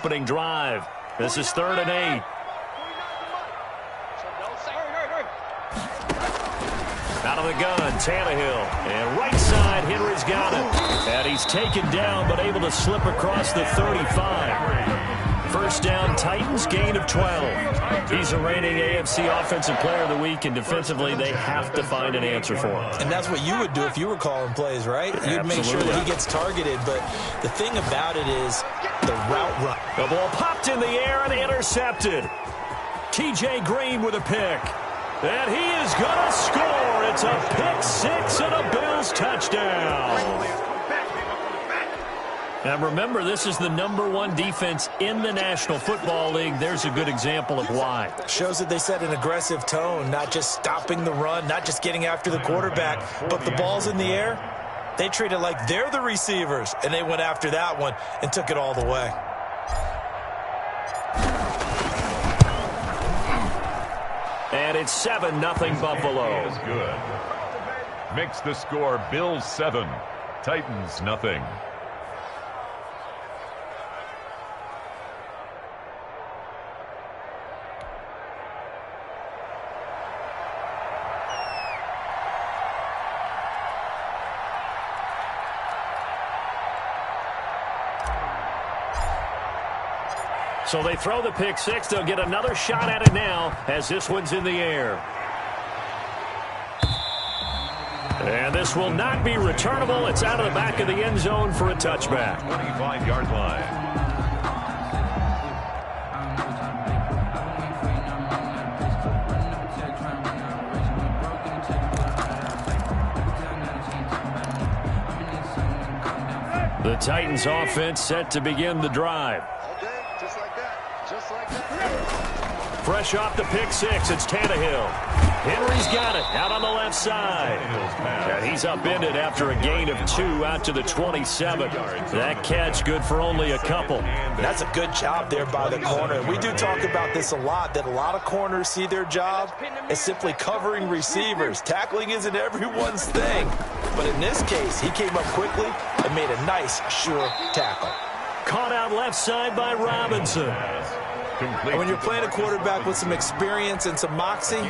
opening drive. This is 3rd and 8. Out of the gun, Tannehill. And right side, Henry's got it. And he's taken down, but able to slip across the 35. First down, Titans, gain of 12. He's a reigning AFC Offensive Player of the Week, and defensively, they have to find an answer for him. And that's what you would do if you were calling plays, right? You'd make sure that he gets targeted. But the thing about it is the route run. The ball popped in the air and intercepted. T.J. Green with a pick. And he is going to score. It's a pick-6 and a Bills touchdown. And remember, this is the #1 defense in the National Football League. There's a good example of why. Shows that they set an aggressive tone, not just stopping the run, not just getting after the quarterback, but the ball's in the air. They treat it like they're the receivers, and they went after that one and took it all the way. And it's 7-0 Buffalo. Is good. Makes the score Bills 7, Titans nothing. So they throw the pick-6. They'll get another shot at it now as this one's in the air. And this will not be returnable. It's out of the back of the end zone for a touchback. 25-yard line. The Titans offense set to begin the drive. Fresh off the pick-6, it's Tannehill. Henry's got it out on the left side. And he's upended after a gain of 2 out to the 27. That catch good for only a couple. That's a good job there by the corner. We do talk about this a lot, that a lot of corners see their job as simply covering receivers. Tackling isn't everyone's thing. But in this case, he came up quickly and made a nice, sure tackle. Caught out left side by Robinson. And when you're playing a quarterback with some experience and some moxie,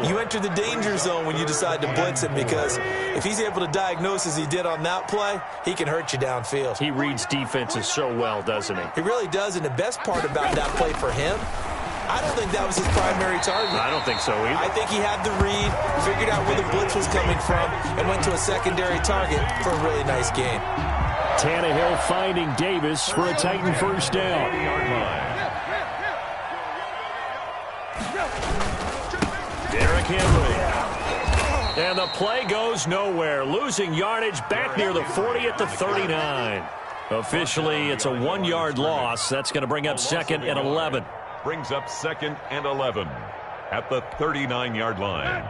you enter the danger zone when you decide to blitz him, because if he's able to diagnose as he did on that play, he can hurt you downfield. He reads defenses so well, doesn't he? He really does, and the best part about that play for him, I don't think that was his primary target. I don't think so either. I think he had the read, figured out where the blitz was coming from, and went to a secondary target for a really nice game. Tannehill finding Davis for a Titan first down. Derrick Henry. And the play goes nowhere. Losing yardage back near the 40 at the 39. Officially, it's a 1-yard loss. That's going to bring up 2nd and 11. Brings up 2nd and 11 at the 39-yard line.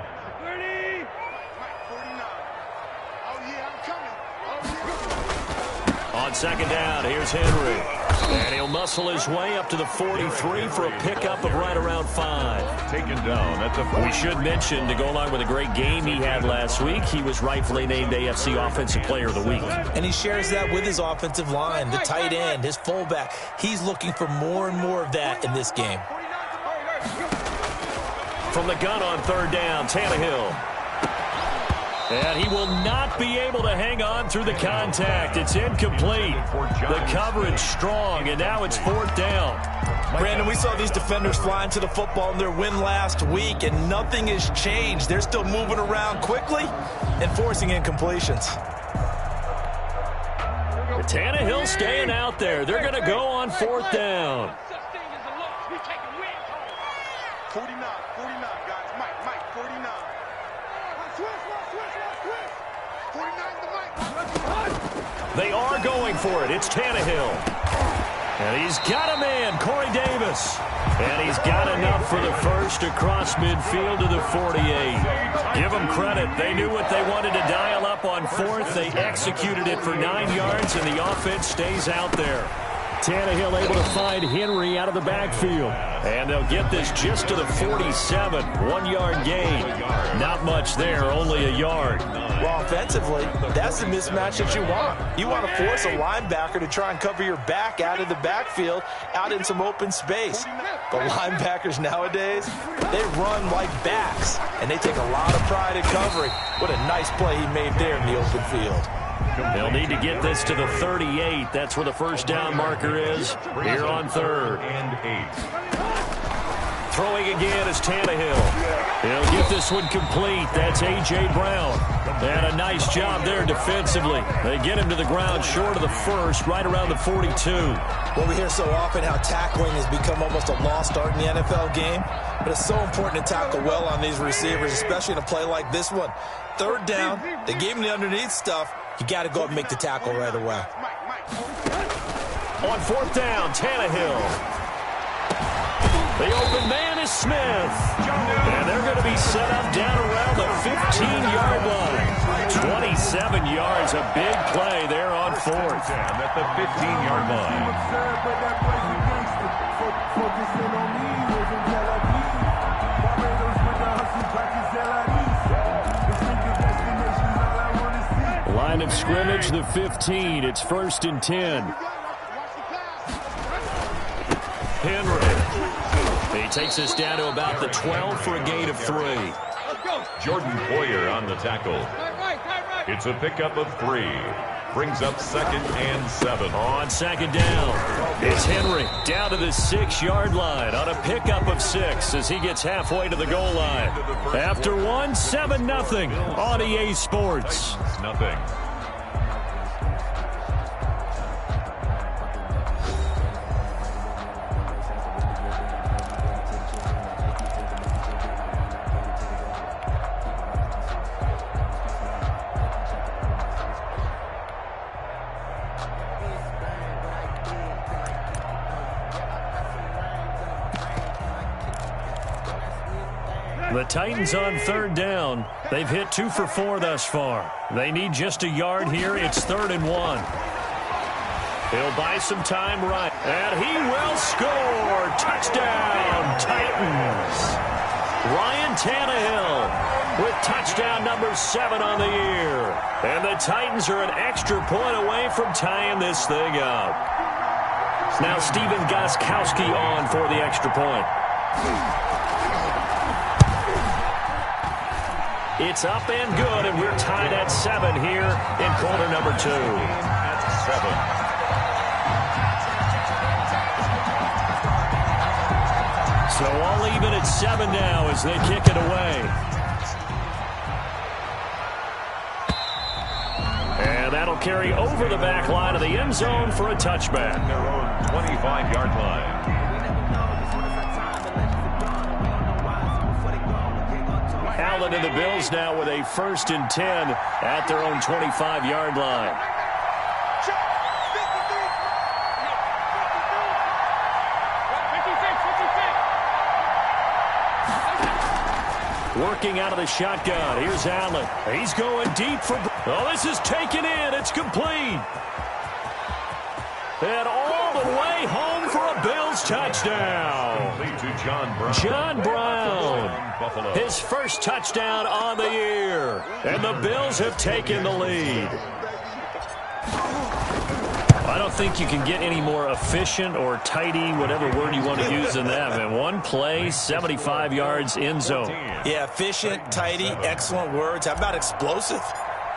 On 2nd down, here's Henry. And he'll muscle his way up to the 43 for a pickup of right around 5. Taken down at the 40. We should mention, to go along with a great game he had last week, he was rightfully named AFC Offensive Player of the Week. And he shares that with his offensive line, the tight end, his fullback. He's looking for more and more of that in this game. From the gun on 3rd down, Tannehill. And he will not be able to hang on through the contact. It's incomplete. The coverage strong, and now it's 4th down. Brandon, we saw these defenders flying to the football in their win last week, and nothing has changed. They're still moving around quickly and forcing incompletions. Tannehill staying out there. They're going to go on 4th down. 49, guys. Mike, 49. They are going for it. It's Tannehill. And he's got a man, Corey Davis. And he's got enough for the first across midfield to the 48. Give them credit. They knew what they wanted to dial up on 4th. They executed it for 9 yards, and the offense stays out there. Tannehill able to find Henry out of the backfield. And they'll get this just to the 47. 1-yard gain. Not much there, only a yard. Well, offensively, that's the mismatch that you want. You want to force a linebacker to try and cover your back out of the backfield, out in some open space. The linebackers nowadays, they run like backs, and they take a lot of pride in covering. What a nice play he made there in the open field. They'll need to get this to the 38. That's where the first down marker is here on 3rd and 8. Throwing again is Tannehill. He'll get this one complete. That's A.J. Brown. And a nice job there defensively. They get him to the ground short of the first, right around the 42. Well, we hear so often how tackling has become almost a lost art in the NFL game. But it's so important to tackle well on these receivers, especially in a play like this one. 3rd down, they gave him the underneath stuff. You got to go up and make the tackle right away. On 4th down, Tannehill. The open man is Smith. And they're going to be set up down around the 15-yard line. 27 yards, a big play there on 4th. And at the 15-yard line. Line of scrimmage, the 15. It's 1st and 10. Henry. He takes us down to about the 12 for a gain of 3. Jordan Poyer on the tackle. It's a pickup of 3. Brings up 2nd and 7. On 2nd down, it's Henry down to the 6-yard line on a pickup of 6 as he gets halfway to the goal line. After 1, 7-0 on EA Sports. Nothing. The Titans on 3rd down. They've hit 2 for 4 thus far. They need just a yard here. It's 3rd and 1. He'll buy some time right. And he will score. Touchdown, Titans. Ryan Tannehill with touchdown number 7 on the year. And the Titans are an extra point away from tying this thing up. Now Stephen Gostkowski on for the extra point. It's up and good, and we're tied at 7 here in quarter number 2. At 7. So all even at 7 now as they kick it away. And that'll carry over the back line of the end zone for a touchback. Their own 25-yard line. Allen and the Bills now with a 1st and 10 at their own 25-yard line. Working out of the shotgun. Here's Allen. He's going deep for... Oh, this is taken in. It's complete. And all the way home for a Bills touchdown. To John Brown. John Brown. His first touchdown on the year. And the Bills have taken the lead. I don't think you can get any more efficient or tidy, whatever word you want to use in that. And one play, 75 yards in zone. Yeah, efficient, tidy, excellent words. How about explosive?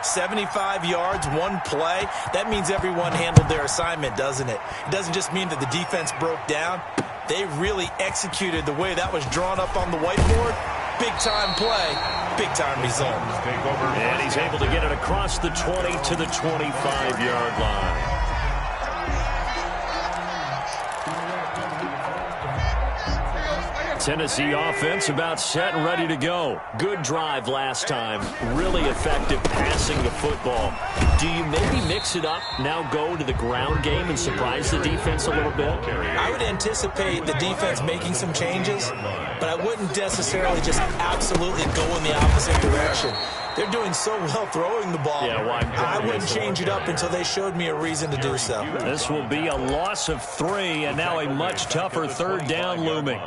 75 yards, one play. That means everyone handled their assignment, doesn't it? It doesn't just mean that the defense broke down. They really executed the way that was drawn up on the whiteboard. Big-time play, big-time result. And he's able to get it across the 20 to the 25-yard line. Tennessee offense about set and ready to go. Good drive last time. Really effective passing the football. Do you maybe mix it up, now go to the ground game and surprise the defense a little bit? I would anticipate the defense making some changes, but I wouldn't necessarily just absolutely go in the opposite direction. They're doing so well throwing the ball. Yeah, well, I wouldn't change it up until they showed me a reason to do so. This will be a loss of 3, and now a much tougher 3rd down looming.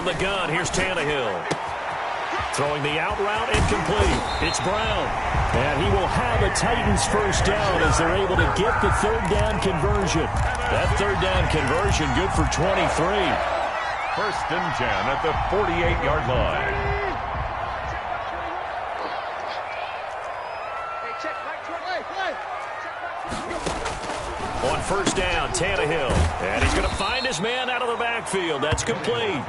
From the gun, here's Tannehill. Throwing the out route incomplete. It's Brown. And he will have a Titans first down as they're able to get the third down conversion. That third down conversion good for 23. First and 10 at the 48-yard line. On first down, Tannehill. And he's going to find his man out of the backfield. That's complete.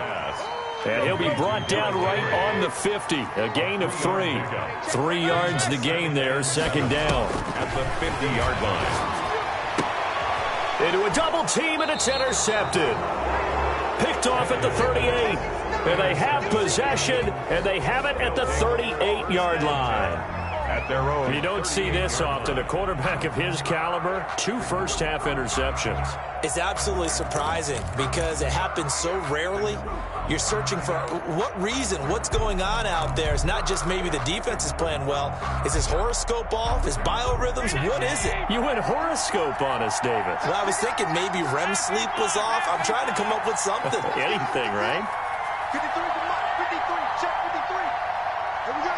And he'll be brought down right on the 50. A gain of 3. 3 yards the gain there, second down. At the 50-yard line. Into a double team, and it's intercepted. Picked off at the 38. And they have possession, and they have it at the 38-yard line. At their own. You don't see this often. A quarterback of his caliber, 2 first-half interceptions. It's absolutely surprising because it happens so rarely. You're searching for what reason, what's going on out there. It's not just maybe the defense is playing well. Is his horoscope off? His biorhythms? What is it? You went horoscope on us, David. Well, I was thinking maybe REM sleep was off. I'm trying to come up with something. Anything, right? 53, check 53. Here we go.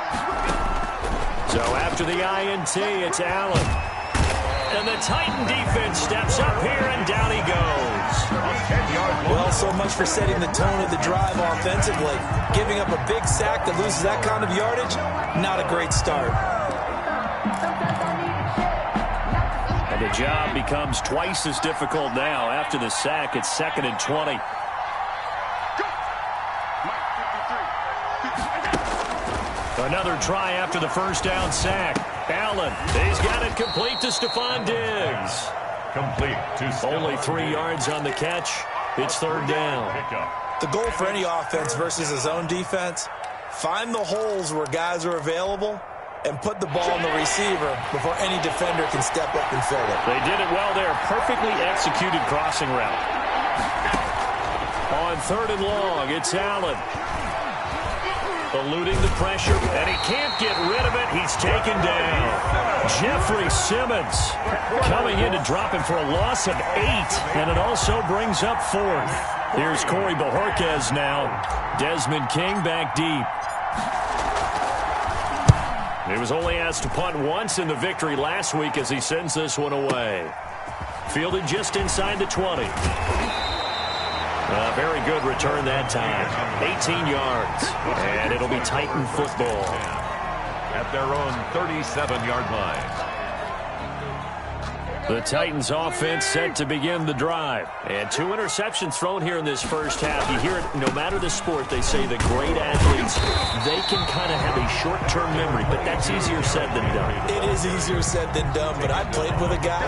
So after the INT, it's Allen. And the Titan defense steps up here, and down he goes. Well, so much for setting the tone of the drive offensively. Giving up a big sack that loses that kind of yardage, not a great start. And the job becomes twice as difficult now. After the sack, it's 2nd and 20. Another try after the first down sack. Allen, he's got it complete to Stephon Diggs. Complete to Only 3 yards on the catch. It's third down. The goal for any offense versus his own defense, find the holes where guys are available and put the ball on the receiver before any defender can step up and fill it. They did it well there. Perfectly executed crossing route. On 3rd and long, it's Allen. Eluding the pressure, and he can't get rid of it. He's taken down. Jeffrey Simmons coming in to drop him for a loss of 8, and it also brings up 4th. Here's Corey Bojorquez now. Desmond King back deep. He was only asked to punt once in the victory last week as he sends this one away. Fielded just inside the 20. Very good return that time. 18 yards. And it'll be Titan football. At their own 37-yard line. The Titans offense set to begin the drive. And 2 interceptions thrown here in this first half. You hear it no matter the sport. They say the great athletes, they can kind of have a short-term memory, but that's easier said than done. It is easier said than done, but I played with a guy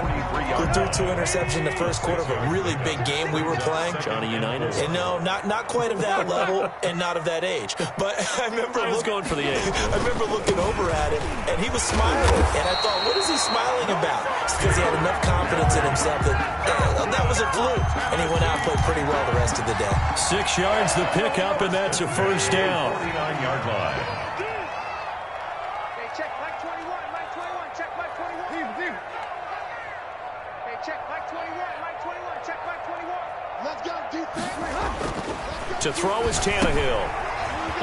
who threw 2 interceptions in the first quarter of a really big game we were playing. Johnny Unitas? And no, not quite of that level and not of that age. But I remember going for the age. I remember looking over at him, and he was smiling. And I thought, what is he smiling about? It's because he had enough confidence in himself that was a fluke. And he went out and played pretty well the rest of the day. 6 yards the pickup, and that's a first down. 49-yard line. Hey, check Mike 21, Mike 21, check Mike 21. Hey, check Mike 21, Mike 21, check Mike 21. Let's go, defense. To throw is Tannehill.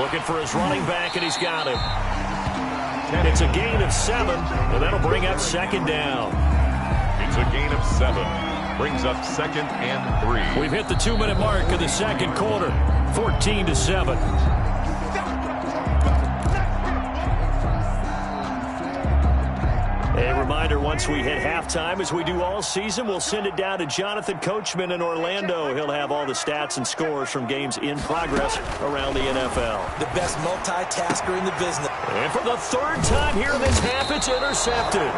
Looking for his running back, and he's got him. It's a gain of 7, and that'll bring up second down. It's a gain of 7. Brings up 2nd and 3. We've hit the 2-minute mark of the second quarter. 14-7. A reminder, once we hit halftime, as we do all season, we'll send it down to Jonathan Coachman in Orlando. He'll have all the stats and scores from games in progress around the NFL. The best multitasker in the business. And for the 3rd time here in this half, it's intercepted.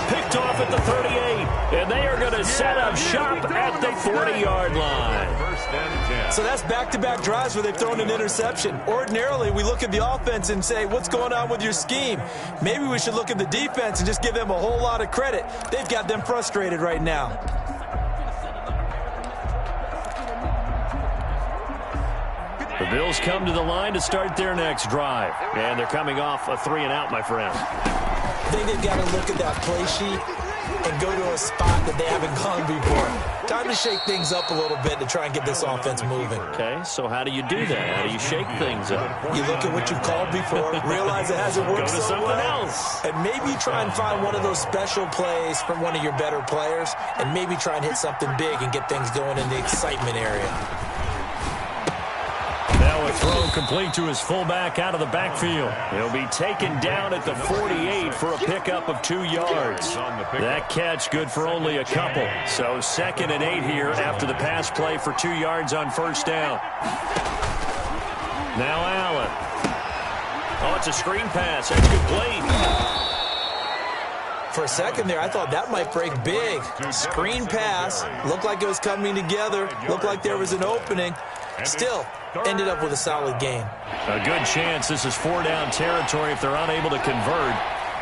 Picked off at the 38, and they are going to set up shop at the 40-yard line. First and 10. So that's back-to-back drives where they've thrown an interception. Ordinarily, we look at the offense and say, what's going on with your scheme? Maybe we should look at the defense and just give them a whole lot of credit. They've got them frustrated right now. The Bills come to the line to start their next drive, and they're coming off a 3-and-out, my friend. I think they've got to look at that play sheet and go to a spot that they haven't gone before. Time to shake things up a little bit to try and get this offense moving. Okay, so how do you do that? How do you shake things up? You look at what you've called before, realize it hasn't worked Go to so something well, else. and maybe try and find one of those special plays from one of your better players, and maybe try and hit something big and get things going in the excitement area. Now a throw complete to his fullback out of the backfield. He'll be taken down at the 48 for a pickup of 2 yards. That catch good for only a couple. So 2nd and 8 here after the pass play for 2 yards on first down. Now Allen. Oh, it's a screen pass. That's complete. For a second there, I thought that might break big. Screen pass. Looked like it was coming together. Looked like there was an opening. Still, ended up with a solid game. A good chance this is 4-down territory if they're unable to convert.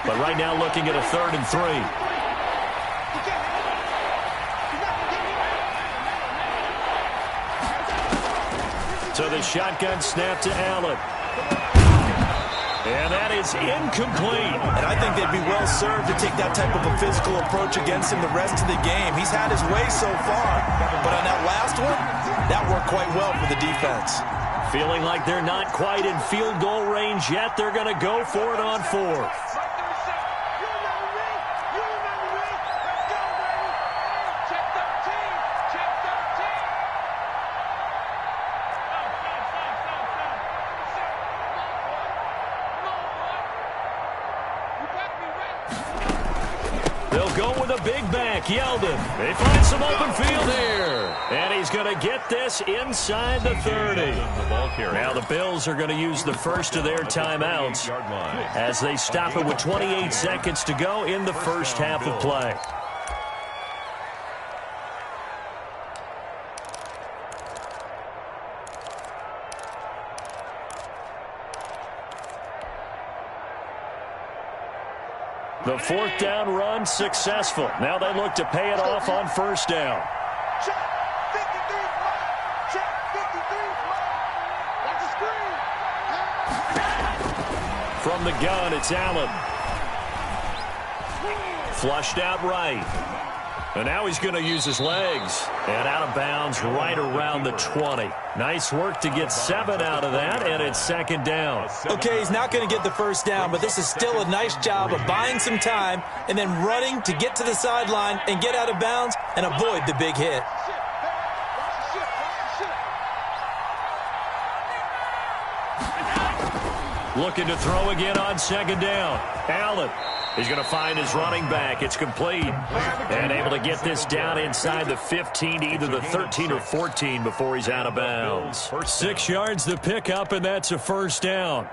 But right now looking at a 3rd and 3. So the shotgun snap to Allen. And that is incomplete. And I think they'd be well served to take that type of a physical approach against him the rest of the game. He's had his way so far. But on that last one, that worked quite well for the defense. Feeling like they're not quite in field goal range yet. They're going to go for it on 4th. They'll go with a big back, Yeldon. They find some open field here. And he's going to get this inside the 30. Now the Bills are going to use the first of their timeouts as they stop it with 28 seconds to go in the first half of play. The 4th down run successful. Now they look to pay it off on first down. Check 53. Check 53. Watch the screen. From the gun, it's Allen. Flushed out right. And now he's going to use his legs. And out of bounds right around the 20. Nice work to get 7 out of that, and it's 2nd down. Okay, he's not going to get the first down, but this is still a nice job of buying some time and then running to get to the sideline and get out of bounds and avoid the big hit. Looking to throw again on 2nd down. Allen. He's going to find his running back. It's complete. And able to get this down inside the 15 to either the 13 or 14 before he's out of bounds. 6 yards the pickup, and that's a first down.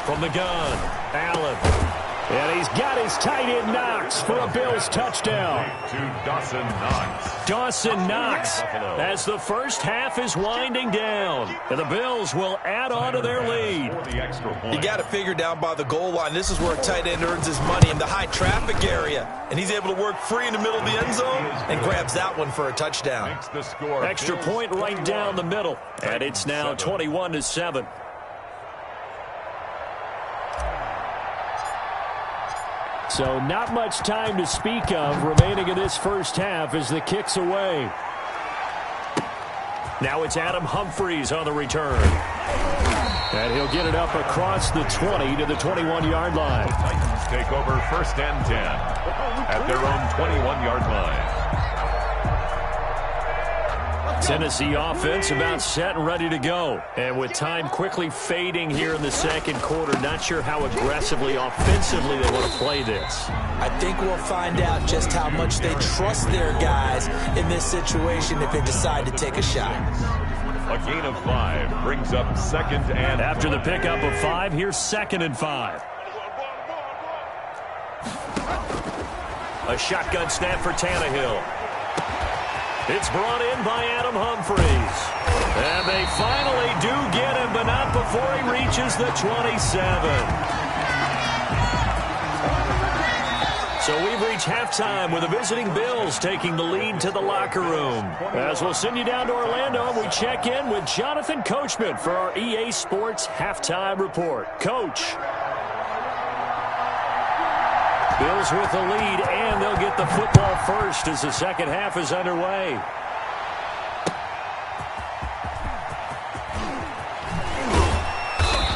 From the gun, Allen. And he's got his tight end Knox for a Bills touchdown. To Dawson Knox. Dawson Knox as the first half is winding down. And the Bills will add on to their lead. You got to figure down by the goal line. This is where a tight end earns his money in the high traffic area. And he's able to work free in the middle of the end zone and grabs that one for a touchdown. Extra point right down the middle. And it's now 21-7. So not much time to speak of remaining in this first half as the kick's away. Now it's Adam Humphries on the return. And he'll get it up across the 20 to the 21-yard line. Titans take over 1st and 10 at their own 21-yard line. Tennessee offense about set and ready to go. And with time quickly fading here in the second quarter, not sure how aggressively, offensively they want to play this. I think we'll find out just how much they trust their guys in this situation if they decide to take a shot. A gain of 5 brings up 2nd and... After the pickup of 5, here's 2nd and 5. A shotgun snap for Tannehill. It's brought in by Adam Humphries. And they finally do get him, but not before he reaches the 27. So we've reached halftime with the visiting Bills taking the lead to the locker room. As we'll send you down to Orlando, we check in with Jonathan Coachman for our EA Sports Halftime Report. Coach. Bills with the lead, and they'll get the football first as the second half is underway.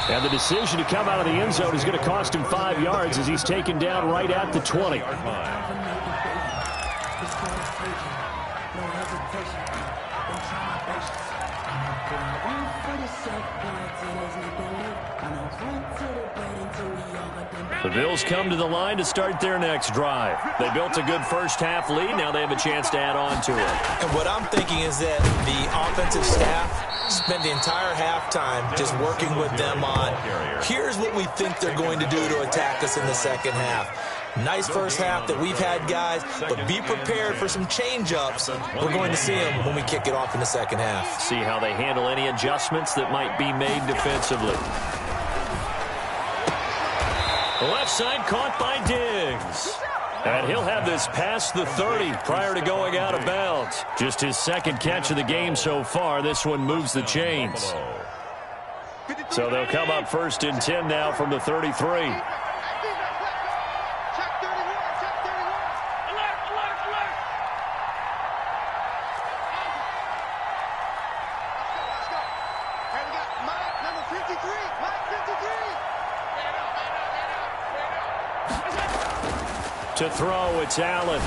And the decision to come out of the end zone is going to cost him 5 yards as he's taken down right at the 20. The Bills come to the line to start their next drive. They built a good first-half lead. Now they have a chance to add on to it. And what I'm thinking is that the offensive staff spent the entire halftime just working with them on, here's what we think they're going to do to attack us in the second half. Nice first half that we've had, guys, but be prepared for some change-ups. We're going to see them when we kick it off in the second half. See how they handle any adjustments that might be made defensively. The left side caught by Diggs. And he'll have this past the 30 prior to going out of bounds. Just his second catch of the game so far. This one moves the chains. So they'll come up first and 10 now from the 33. To throw, it's Allen.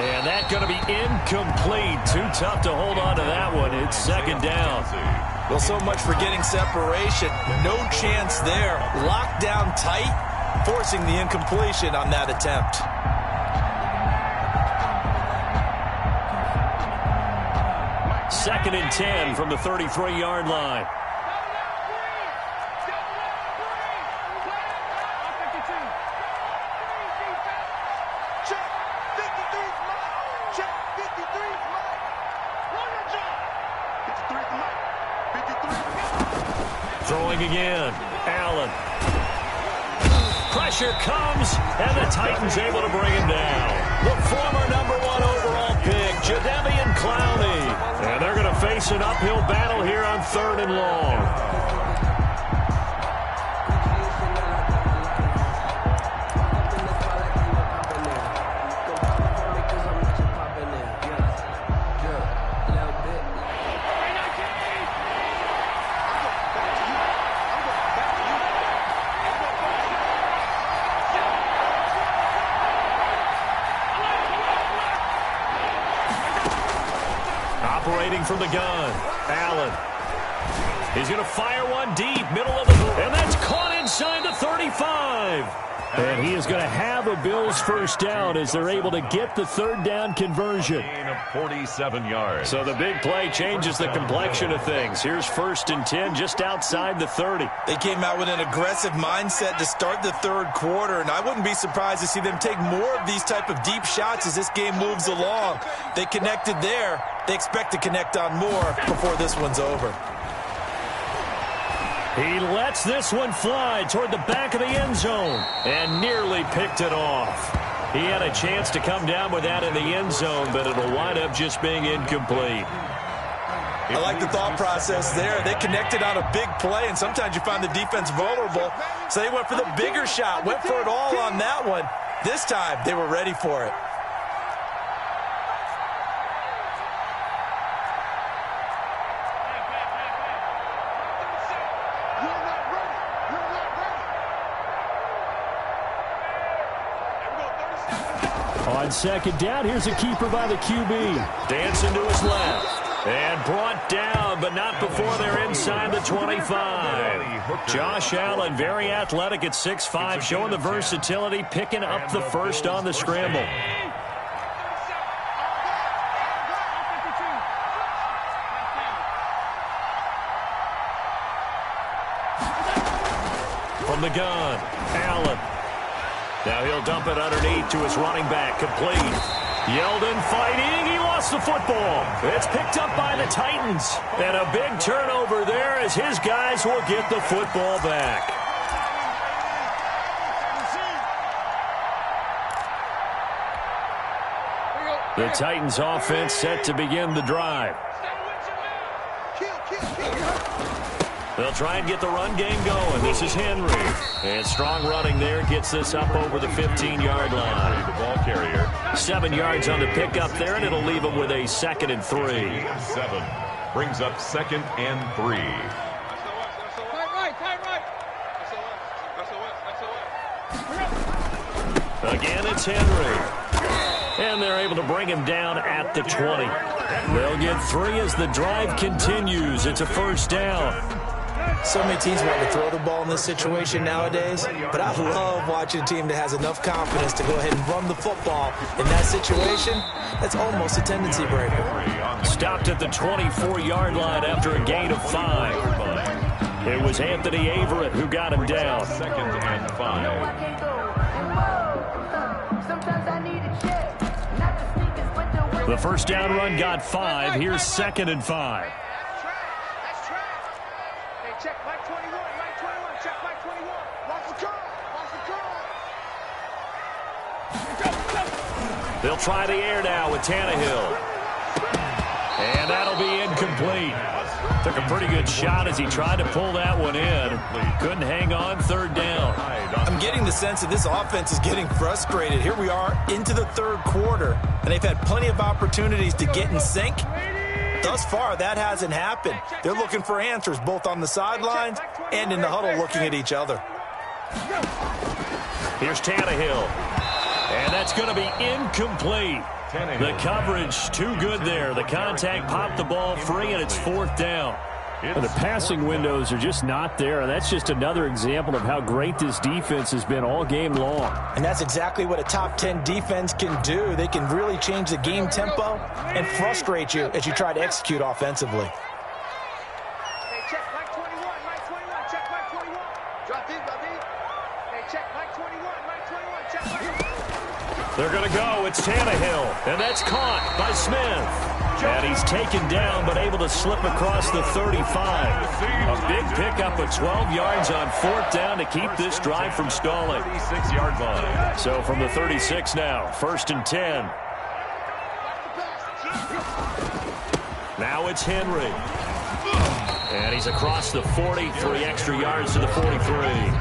And that's going to be incomplete. Too tough to hold on to that one. It's second down. Well, so much for getting separation. No chance there. Locked down tight, forcing the incompletion on that attempt. Second and 10 from the 33-yard line. Throwing again. Allen. Pressure comes, and the Titans able to bring him down. The former #1 overall pick, Jadeveon Clowney. And they're going to face an uphill battle here on 3rd and long. Operating from the gun, Allen. He's going to fire one deep, middle of the field, and that's caught inside the 35. And he is going to have a Bills first down as they're able to get the 3rd down conversion. Gain of 47 yards. So the big play changes the complexion of things. Here's 1st and 10 just outside the 30. They came out with an aggressive mindset to start the 3rd quarter, and I wouldn't be surprised to see them take more of these type of deep shots as this game moves along. They connected there. They expect to connect on more before this one's over. He lets this one fly toward the back of the end zone and nearly picked it off. He had a chance to come down with that in the end zone, but it'll wind up just being incomplete. I like the thought process there. They connected on a big play, and sometimes you find the defense vulnerable. So they went for the bigger shot, went for it all on that one. This time, they were ready for it. On second down, here's a keeper by the QB. Dancing to his left. And brought down, but not before they're inside the 25. Josh Allen, very athletic at 6'5", showing the versatility, picking up the first on the scramble. From the gun, Allen. Now he'll dump it underneath to his running back, complete. Yeldon fighting. He lost the football. It's picked up by the Titans. And a big turnover there as his guys will get the football back. The Titans offense set to begin the drive. They'll try and get the run game going. This is Henry. And strong running there gets this up over the 15-yard line. The ball carrier. 7 yards on the pickup there, and it'll leave them with a 2nd and 3. 7 brings up 2nd and 3. Again, it's Henry. And they're able to bring him down at the 20. They'll get 3 as the drive continues. It's a first down. So many teams want to throw the ball in this situation nowadays, but I love watching a team that has enough confidence to go ahead and run the football. In that situation, that's almost a tendency breaker. Stopped at the 24-yard line after a gain of 5. It was Anthony Averett who got him down. 2nd and 5. The first down run got 5. Here's 2nd and 5. Check Mike 21, Mike 21, check Mike 21. Watch the curl, watch the curl. They'll try the air now with Tannehill. And that'll be incomplete. Took a pretty good shot as he tried to pull that one in. Couldn't hang on, 3rd down. I'm getting the sense that this offense is getting frustrated. Here we are into the 3rd quarter, and they've had plenty of opportunities to get in sync. Thus far, that hasn't happened. They're looking for answers both on the sidelines and in the huddle looking at each other. Here's Tannehill. And that's going to be incomplete. The coverage too good there. The contact popped the ball free, and it's 4th down. The passing windows are just not there. That's just another example of how great this defense has been all game long. And that's exactly what a top 10 defense can do. They can really change the game tempo and frustrate you as you try to execute offensively. Hey, check Mike 21, Mike 21, check Mike 21. Drop deep, drop deep. Hey, check Mike 21, Mike 21, check Mike 21. They're going to go. It's Tannehill. And that's caught by Smith. And he's taken down, but able to slip across the 35. A big pickup of 12 yards on 4th down to keep this drive from stalling. 36-yard line. So from the 36 now, 1st and 10. Now it's Henry. And he's across the 40, 3 extra yards to the 43.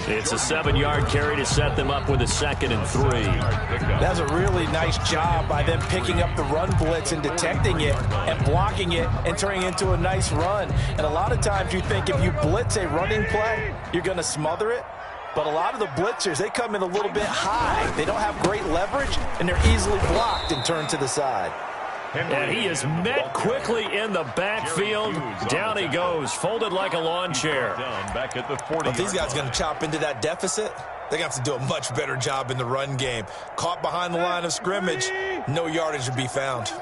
It's a 7-yard carry to set them up with a 2nd and 3. That's a really nice job by them picking up the run blitz and detecting it and blocking it and turning it into a nice run. And a lot of times you think if you blitz a running play, you're going to smother it. But a lot of the blitzers, they come in a little bit high. They don't have great leverage, and they're easily blocked and turned to the side. And he is met quickly in the backfield. Down he goes, folded like a lawn chair. Back at the 40. If these guys are going to chop into that deficit, they're going to have to do a much better job in the run game. Caught behind the line of scrimmage, no yardage to be found.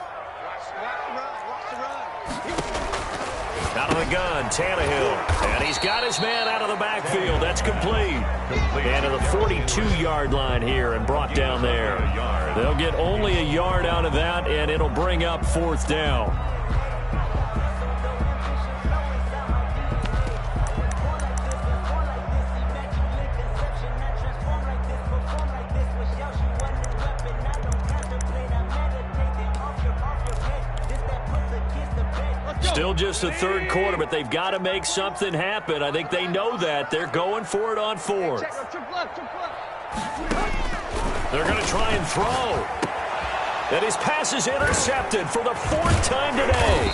Out of the gun, Tannehill. And he's got his man out of the backfield. That's complete. And to the 42-yard line here and brought down there. They'll get only a yard out of that, and it'll bring up 4th down. Still just the 3rd quarter, but they've got to make something happen. I think they know that. They're going for it on 4th. They're going to try and throw. And his pass is intercepted for the 4th time today.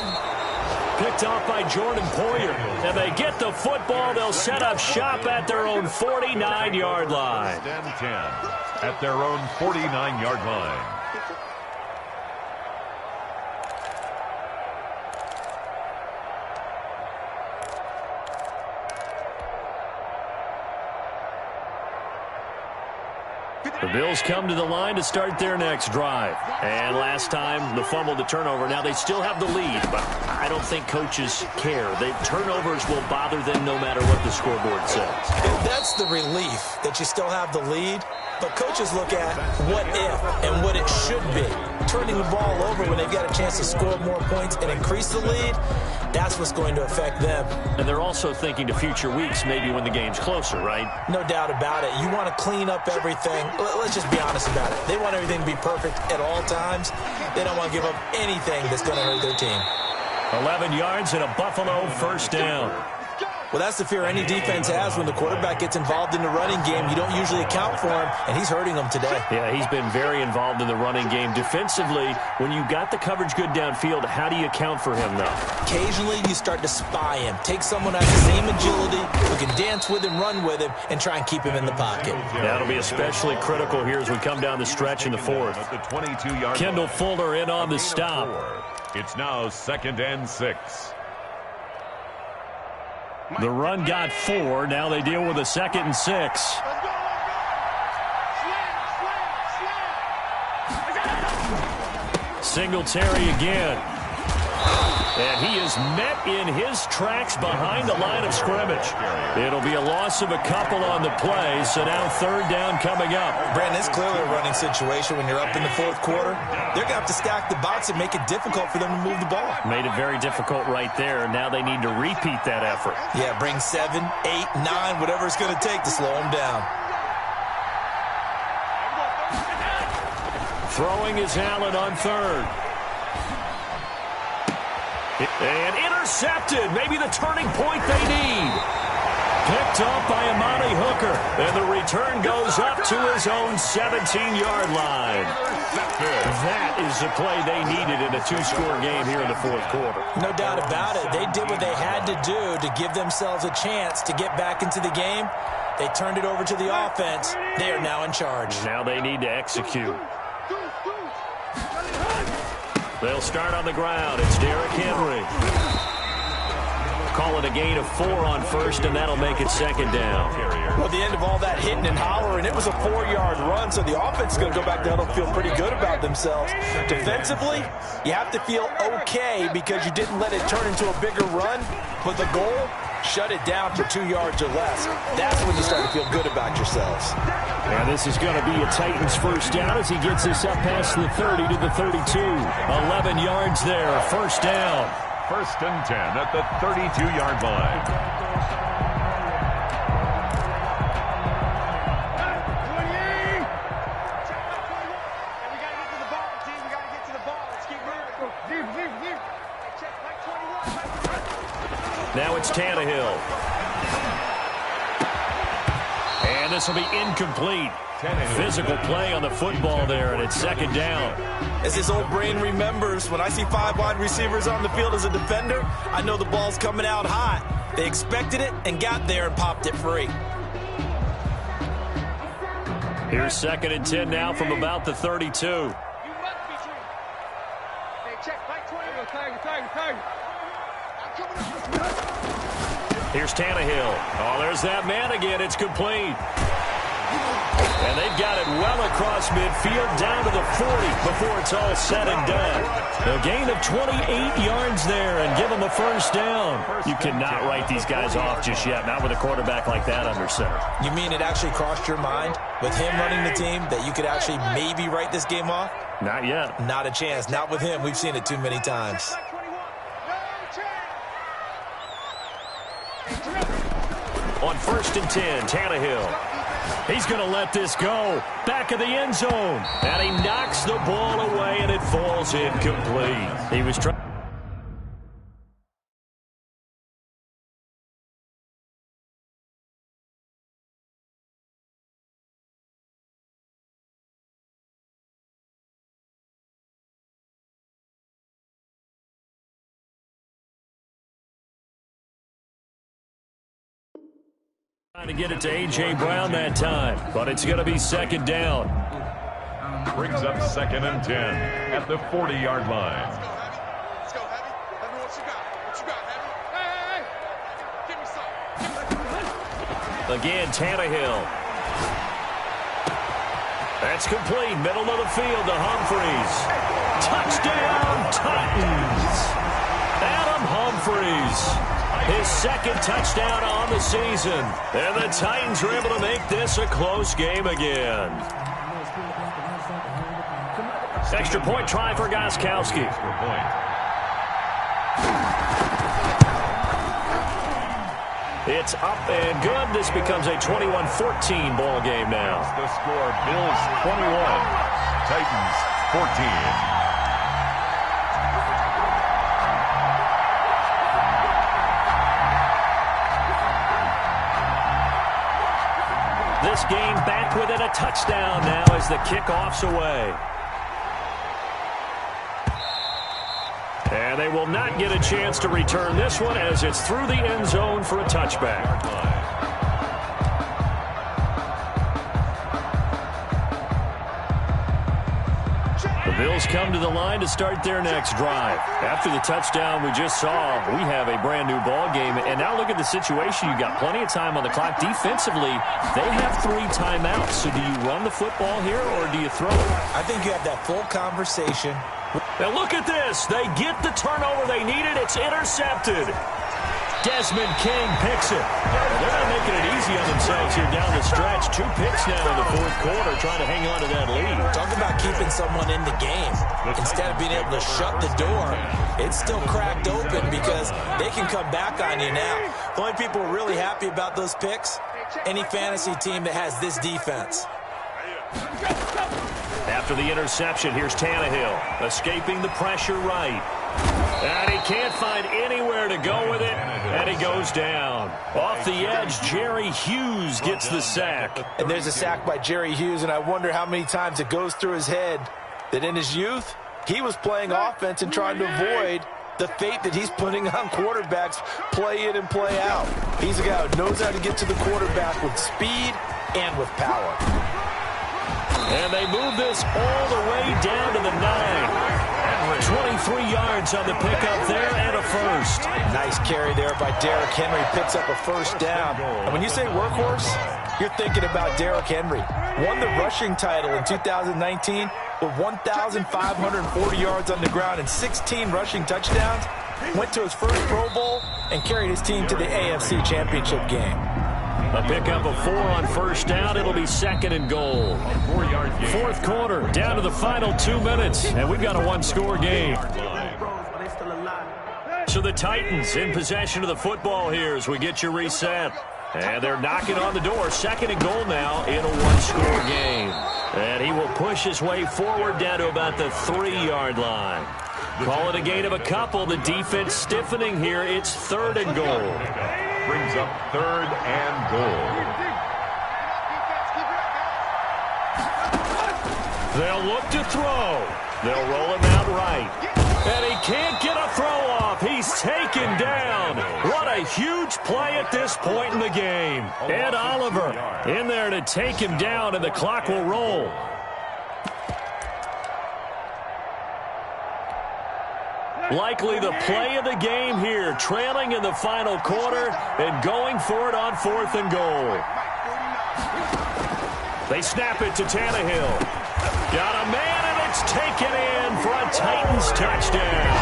Picked off by Jordan Poyer. And they get the football. They'll set up shop at their own 49-yard line. 10 at their own 49-yard line. The Bills come to the line to start their next drive. And last time, the fumble, the turnover. Now, they still have the lead, but I don't think coaches care. Turnovers will bother them no matter what the scoreboard says. That's the relief, that you still have the lead. But coaches look at what if and what it should be. Turning the ball over when they've got a chance to score more points and increase the lead, that's what's going to affect them. And they're also thinking to future weeks, maybe when the game's closer, right? No doubt about it. You want to clean up everything. Let's just be honest about it. They want everything to be perfect at all times. They don't want to give up anything that's going to hurt their team. 11 yards and a Buffalo first down. Well, that's the fear any defense has when the quarterback gets involved in the running game. You don't usually account for him, and he's hurting them today. Yeah, he's been very involved in the running game. Defensively, when you got the coverage good downfield, how do you account for him, though? Occasionally, you start to spy him. Take someone who has the same agility, who can dance with him, run with him, and try and keep him in the pocket. That'll be especially critical here as we come down the stretch in the fourth. At the 22-yard Kendall Fuller in on the stop. It's now 2nd and 6. The run got 4. Now they deal with a 2nd and 6. Singletary again. And he is met in his tracks behind the line of scrimmage. It'll be a loss of a couple on the play, so now 3rd down coming up. Brandon, it's clearly a running situation when you're up in the 4th quarter. They're going to have to stack the box and make it difficult for them to move the ball. Made it very difficult right there. Now they need to repeat that effort. Yeah, bring 7, 8, 9, whatever it's going to take to slow them down. Throwing is Allen on 3rd. And intercepted. Maybe the turning point they need. Picked up by Amani Hooker. And the return goes up to his own 17-yard line. That is the play they needed in a 2-score game here in the 4th quarter. No doubt about it. They did what they had to do to give themselves a chance to get back into the game. They turned it over to the offense. They are now in charge. Now they need to execute. They'll start on the ground. It's Derrick Henry. Call it a gain of 4 on 1st, and that'll make it 2nd down. Well, at the end of all that hitting and hollering, it was a 4-yard run, so the offense is going to go back down and feel pretty good about themselves. Defensively, you have to feel okay because you didn't let it turn into a bigger run, but the goal, shut it down for 2 yards or less. That's when you start to feel good about yourselves. And this is going to be a Titans first down as he gets this up past the 30 to the 32. 11 yards there, first down. 1st and 10 at the 32-yard line. Now it's Tannehill. And this will be incomplete. Physical play on the football there, and it's 2nd down. As his old brain remembers, when I see 5 wide receivers on the field as a defender, I know the ball's coming out hot. They expected it and got there and popped it free. Here's 2nd and 10 now from about the 32. Here's Tannehill. Oh, there's that man again. It's complete. And they've got it well across midfield down to the 40 before it's all said and done. A gain of 28 yards there and give them a first down. You cannot write these guys off just yet, not with a quarterback like that under center. You mean it actually crossed your mind with him running the team that you could actually maybe write this game off? Not yet. Not a chance. Not with him. We've seen it too many times. On 1st and 10, Tannehill. He's going to let this go. Back of the end zone. And he knocks the ball away, and it falls incomplete. He was trying. Trying to get it to A.J. Brown that time, but it's going to be 2nd down. Brings up 2nd and 10 at the 40-yard line. Let's go, Heavy. Heavy, what you got? What you got, Heavy? Hey, give me some. Again, Tannehill. That's complete. Middle of the field to Humphreys. Touchdown, Titans. Adam Humphreys. his second touchdown on the season. And the Titans are able to make this a close game again. Extra point try for Gostkowski. Extra point. It's up and good. This becomes a 21-14 ball game now. The score, Bills 21, Titans 14. This game back within a touchdown now as the kickoff's away. And they will not get a chance to return this one as it's through the end zone for a touchback. The Bills come to the line to start their next drive. After the touchdown we just saw, we have a brand new ball game. And now look at the situation. You've got plenty of time on the clock. Defensively, they have 3 timeouts. So do you run the football here or do you throw it? I think you have that full conversation. Now look at this. They get the turnover they needed. It's intercepted. Desmond King picks it. They're not making it easy on themselves here down the stretch. 2 picks now in the fourth quarter trying to hang on to that lead. Talk about keeping someone in the game. Instead of being able to shut the door, it's still cracked open because they can come back on you now. The only people really happy about those picks, any fantasy team that has this defense. After the interception, here's Tannehill, escaping the pressure right. And he can't find anywhere to go with it, and he goes down. Off the edge, Jerry Hughes gets the sack. And there's a sack by Jerry Hughes, and I wonder how many times it goes through his head that in his youth, he was playing offense and trying to avoid the fate that he's putting on quarterbacks play in and play out. He's a guy who knows how to get to the quarterback with speed and with power. And they move this all the way down to the 9. 23 yards on the pickup there and a first. Nice carry there by Derrick Henry. Picks up a first down. And when you say workhorse, you're thinking about Derrick Henry. Won the rushing title in 2019 with 1,540 yards on the ground and 16 rushing touchdowns. Went to his first Pro Bowl and carried his team to the AFC Championship game. A pickup of 4 on first down. It'll be 2nd and goal. Fourth quarter, down to the final 2 minutes, and we've got a 1-score game. So the Titans in possession of the football here as we get you reset. And they're knocking on the door. 2nd and goal now in a 1-score game. And he will push his way forward down to about the 3-yard line. Call it a gain of a couple. The defense stiffening here. It's 3rd and goal. Brings up 3rd and goal. They'll look to throw. They'll roll him out right. And he can't get a throw off. He's taken down. What a huge play at this point in the game. Ed Oliver in there to take him down, and the clock will roll. Likely the play of the game here, trailing in the final quarter and going for it on 4th and goal. They snap it to Tannehill. Got a man, and it's taken in for a Titans touchdown.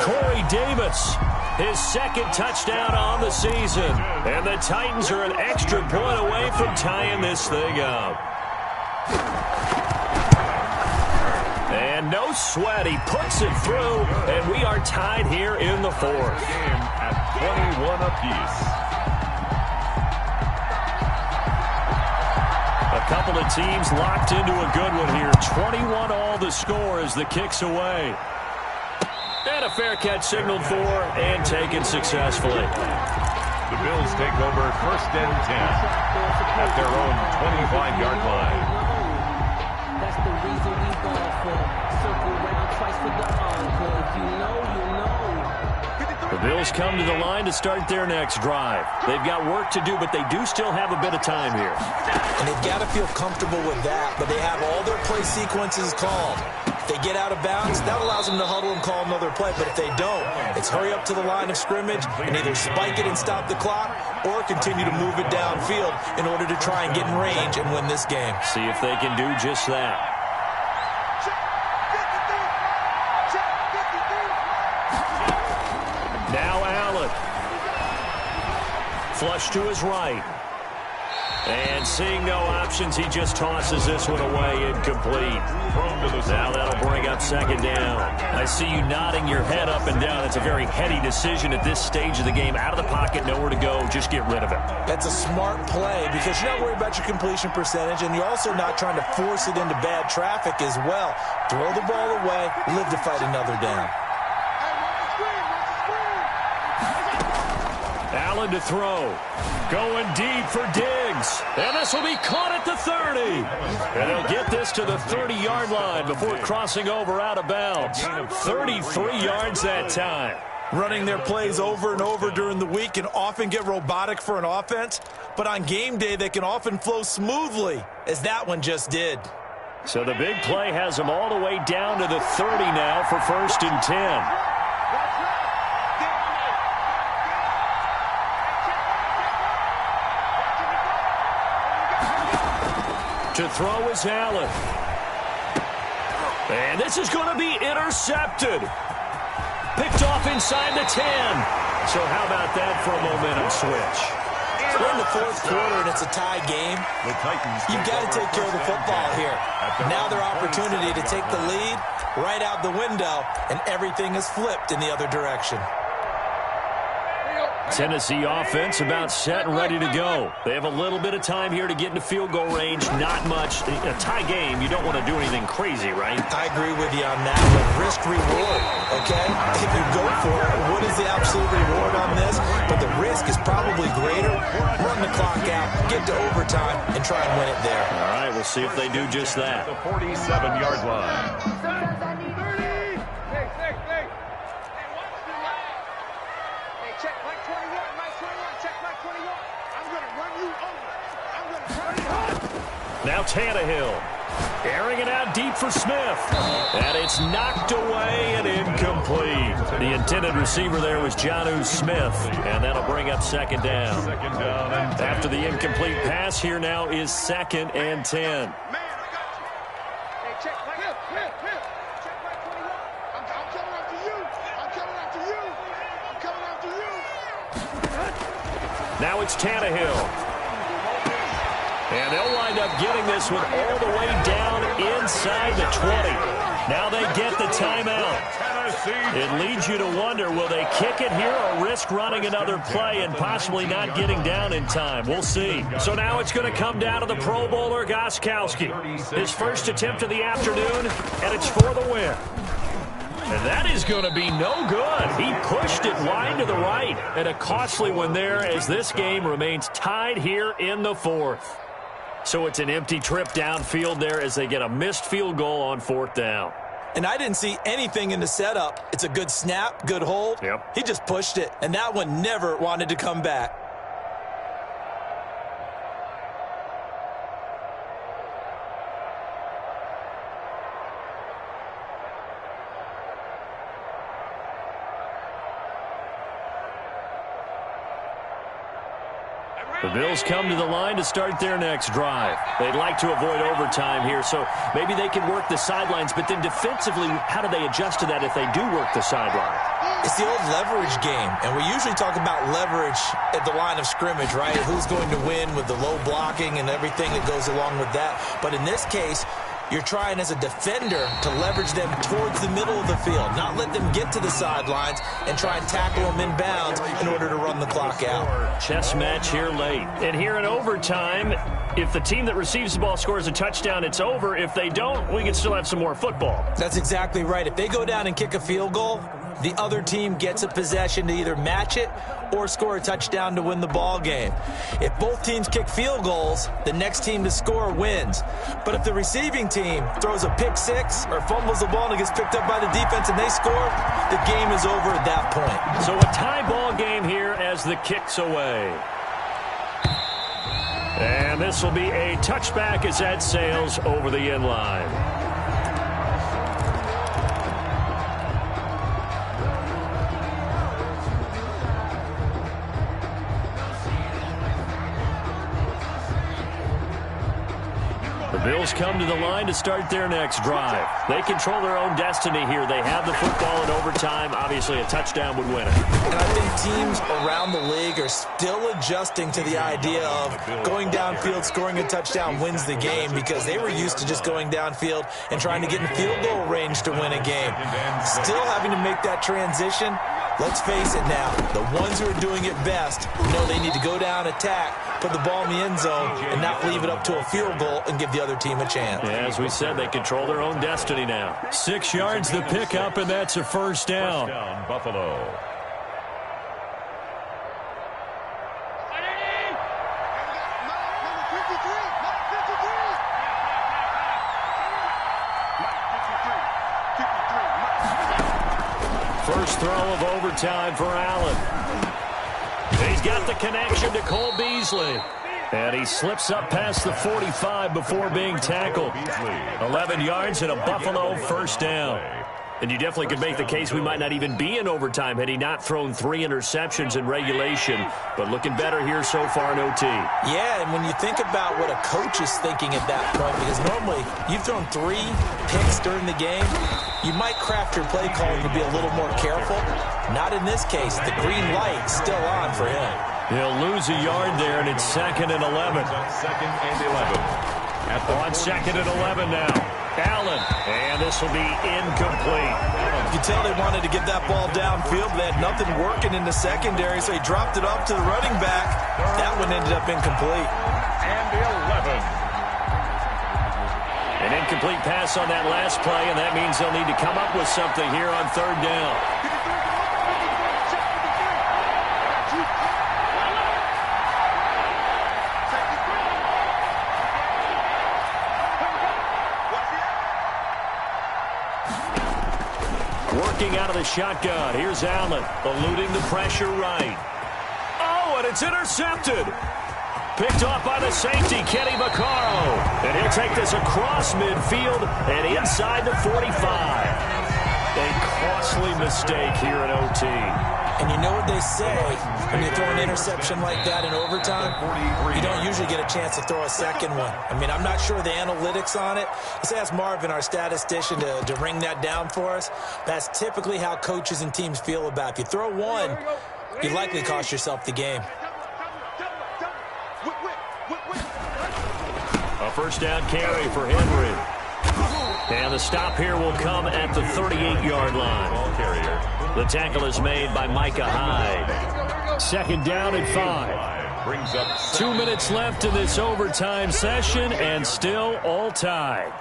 Corey Davis, his 2nd touchdown on the season. And the Titans are an extra point away from tying this thing up. And no sweat, he puts it through, and we are tied here in the 4th. Game at 21 apiece. A couple of teams locked into a good one here. 21 all the score as the kick's away. And a fair catch signaled for and taken successfully. The Bills take over 1st and 10 at their own 25-yard line. That's the reason we ball for. Circle round twice for the encore. If you know, you know. The Bills come to the line to start their next drive. They've got work to do, but they do still have a bit of time here. And they've got to feel comfortable with that, but they have all their play sequences called. If they get out of bounds, that allows them to huddle and call another play. But if they don't, it's hurry up to the line of scrimmage and either spike it and stop the clock or continue to move it downfield in order to try and get in range and win this game. See if they can do just that. Now Allen Flush to his right. And seeing no options, he just tosses this one away, incomplete. Now that'll bring up second down. I see you nodding your head up and down. That's a very heady decision at this stage of the game. Out of the pocket, nowhere to go, just get rid of it. That's a smart play because you're not worried about your completion percentage, and you're also not trying to force it into bad traffic as well. Throw the ball away, live to fight another down. Allen to throw. Going deep for Diggs. And this will be caught at the 30. And he'll get this to the 30-yard line before crossing over out of bounds. 33 yards that time. Running their plays over and over during the week can often get robotic for an offense, but on game day they can often flow smoothly, as that one just did. So the big play has them all the way down to the 30 now for 1st and 10. To throw is Allen. And this is going to be intercepted. Picked off inside the 10. So how about that for a momentum switch? We're in the 4th quarter and it's a tie game. You've got to take care of the football here. Now their opportunity to take the lead right out the window, and everything is flipped in the other direction. Tennessee offense about set and ready to go. They have a little bit of time here to get into field goal range. Not much. A tie game, you don't want to do anything crazy, right? I agree with you on that one. Risk-reward, okay? If you go for it, what is the absolute reward on this? But the risk is probably greater. Run the clock out, get to overtime, and try and win it there. All right, we'll see if they do just that. The 47-yard line. Now Tannehill, airing it out deep for Smith. And it's knocked away and incomplete. The intended receiver there was Jonnu Smith. And that'll bring up second down. After the incomplete pass, here now is 2nd and 10. Now it's Tannehill. And they'll wind up getting this one all the way down inside the 20. Now they get the timeout. It leads you to wonder, will they kick it here or risk running another play and possibly not getting down in time? We'll see. So now it's going to come down to the Pro Bowler, Gostkowski. His first attempt of the afternoon, and it's for the win. And that is going to be no good. He pushed it wide to the right. And a costly one there as this game remains tied here in the 4th. So it's an empty trip downfield there as they get a missed field goal on 4th down. And I didn't see anything in the setup. It's a good snap, good hold. Yep. He just pushed it, and that one never wanted to come back. The Bills come to the line to start their next drive. They'd like to avoid overtime here, so maybe they can work the sidelines, but then defensively, how do they adjust to that if they do work the sideline? It's the old leverage game, and we usually talk about leverage at the line of scrimmage, right? Who's going to win with the low blocking and everything that goes along with that. But in this case, you're trying as a defender to leverage them towards the middle of the field, not let them get to the sidelines and try and tackle them in bounds in order to run the clock out. Chess match here late. And here in overtime, if the team that receives the ball scores a touchdown, it's over. If they don't, we can still have some more football. That's exactly right. If they go down and kick a field goal, the other team gets a possession to either match it or score a touchdown to win the ball game. If both teams kick field goals, the next team to score wins. But if the receiving team throws a pick six or fumbles the ball and it gets picked up by the defense and they score, the game is over at that point. So a tie ball game here as the kick's away. And this will be a touchback as that sails over the end line. The Bills come to the line to start their next drive. They control their own destiny here. They have the football in overtime. Obviously, a touchdown would win it. And I think teams around the league are still adjusting to the idea of going downfield, scoring a touchdown wins the game, because they were used to just going downfield and trying to get in field goal range to win a game. Still having to make that transition. Let's face it now, the ones who are doing it best know they need to go down, attack, put the ball in the end zone, and not leave it up to a field goal and give the other team a chance. Yeah, as we said, they control their own destiny now. 6 yards the pickup, and that's a first down. First down, Buffalo. First throw of overtime for Allen. He's got the connection to Cole Beasley. And he slips up past the 45 before being tackled. 11 yards and a Buffalo first down. And you definitely could make the case we might not even be in overtime had he not thrown 3 interceptions in regulation. But looking better here so far in OT. Yeah, and when you think about what a coach is thinking at that point, because normally you've thrown 3 picks during the game, you might craft your play calling to be a little more careful. Not in this case. The green light is still on for him. He'll lose a yard there, and it's 2nd and 11. Second and 11. On 2nd and 11 now. Allen, and this will be incomplete. You can tell they wanted to get that ball downfield. They had nothing working in the secondary, so he dropped it off to the running back. That one ended up incomplete. And 11. An incomplete pass on that last play, and that means they'll need to come up with something here on 3rd down. Working out of the shotgun. Here's Allen, eluding the pressure right. Oh, and it's intercepted. Picked off by the safety, Kenny Vaccaro. And he'll take this across midfield and inside the 45. A costly mistake here in OT. And you know what they say, when you throw an interception like that in overtime, you don't usually get a chance to throw a second one. I mean, I'm not sure the analytics on it. Let's ask Marvin, our statistician, to ring that down for us. That's typically how coaches and teams feel about it. If you throw one, you likely cost yourself the game. A first down carry for Henry. And the stop here will come at the 38-yard line. Ball carrier. The tackle is made by Micah Hyde. 2nd down and 5. Brings up 2 minutes left in this overtime session, and still all tied.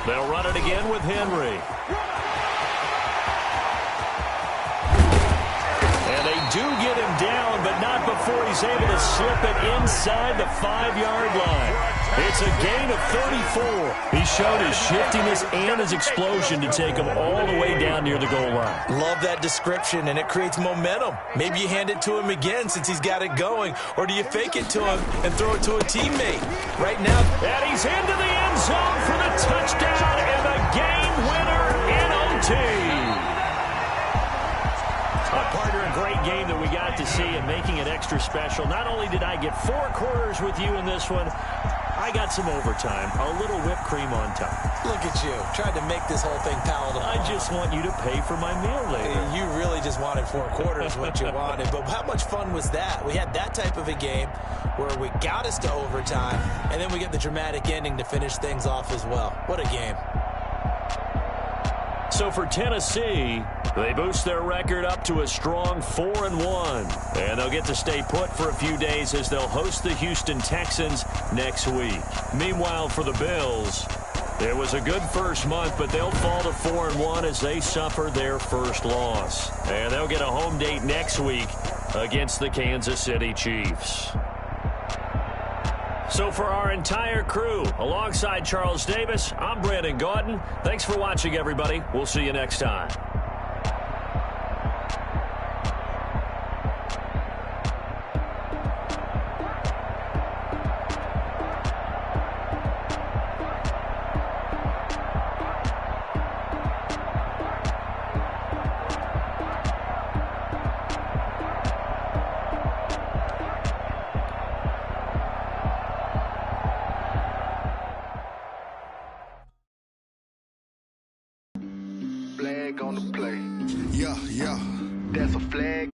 They'll run it again with Henry. And they do get him down, but not before he's able to slip it inside the 5-yard line. It's a gain of 34. He showed his shiftiness and his explosion to take him all the way down near the goal line. Love that description, and it creates momentum. Maybe you hand it to him again since he's got it going, or do you fake it to him and throw it to a teammate? Right now, and he's into the end zone for the touchdown and the game winner in OT. A partner, a great game that we got to see and making it extra special. Not only did I get 4 quarters with you in this one, I got some overtime, a little whipped cream on top. Look at you, tried to make this whole thing palatable. I just want you to pay for my meal later. You really just wanted 4 quarters, what you wanted. But how much fun was that? We had that type of a game where we got us to overtime, and then we get the dramatic ending to finish things off as well. What a game. So for Tennessee, they boost their record up to a strong 4-1. And they'll get to stay put for a few days as they'll host the Houston Texans next week. Meanwhile, for the Bills, it was a good first month, but they'll fall to 4-1 as they suffer their first loss. And they'll get a home date next week against the Kansas City Chiefs. So for our entire crew, alongside Charles Davis, I'm Brandon Gaudin. Thanks for watching, everybody. We'll see you next time. flag on the play. Yeah, yeah. That's a flag.